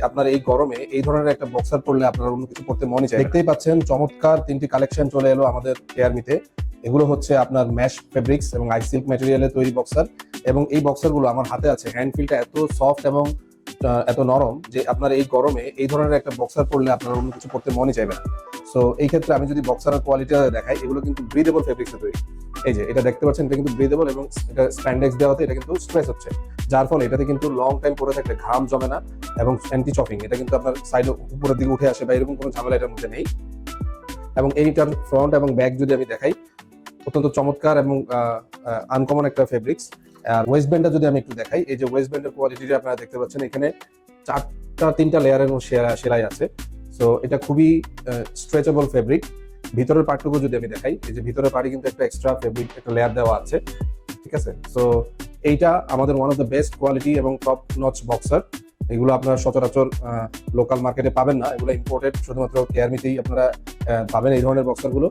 আপনার এই গরমে এই ধরনের একটা বক্সার পরলে আপনার অন্য কিছু পড়তে মনে চায়। দেখতেই পাচ্ছেন চমৎকার তিনটি কালেকশন চলে এলো আমাদের কেয়ারমিতে। এগুলো হচ্ছে আপনার ম্যাশ ফেব্রিক্স এবং আই সিল্ক ম্যাটেরিয়ালের তৈরি বক্সার, এবং এই বক্সারগুলো আমার হাতে আছে। হ্যান্ড ফিলটা এত সফট এবং এত নরম যে আপনার এই গরমে এই ধরনের একটা বক্সার পরলে আপনার অন্য কিছু পড়তে মনে চাইবে না। সো এই ক্ষেত্রে আমি যদি বক্সারের কোয়ালিটিটা দেখাই, এগুলো কিন্তু ব্রিদেবল ফেব্রিক্সে তৈরি। এই যে এটা দেখতে পাচ্ছেন, এটা কিন্তু ব্রিদেবল এবং এটা স্প্যান্ডেক্স দেওয়াতে এটা কিন্তু স্ট্রেস হচ্ছে, যার ফলে এটাতে কিন্তু লং টাইম পরে থাকলে ঘাম জমে না এবং অ্যান্টি চপিং, এটা কিন্তু আপনার সাইডে উপরের দিকে উঠে আসে বা এরকম কোনো ঝামেলা এটার মধ্যে নেই। এবং এইটার ফ্রন্ট এবং ব্যাক যদি আমি দেখাই, অত্যন্ত চমৎকার এবং আনকমন একটা ফেব্রিক্স। আর ওয়েস্ট ব্যান্ডটা যদি আমি একটু দেখাই, এই যে ওয়েস্ট ব্যান্ডের কোয়ালিটিটা আপনারা দেখতে পাচ্ছেন, এখানে তিনটা লেয়ারের সেলাই আছে। সো এটা খুবই স্ট্রেচেবল ফেব্রিক। ভিতরের পার্টটুকু যদি আমি দেখাই, এই যে ভিতরের পার্টে কিন্তু একটা এক্সট্রা ফেব্রিক একটা লেয়ার দেওয়া আছে, ঠিক আছে। সো এইটা আমাদের one of the best quality এবং টপ নচ বক্সার। এগুলো আপনারা সচরাচর লোকাল মার্কেটে পাবেন না, এগুলো ইম্পোর্টেড, শুধুমাত্র কেয়ারমিতেই আপনারা পাবেন এই ধরনের বক্সারগুলো।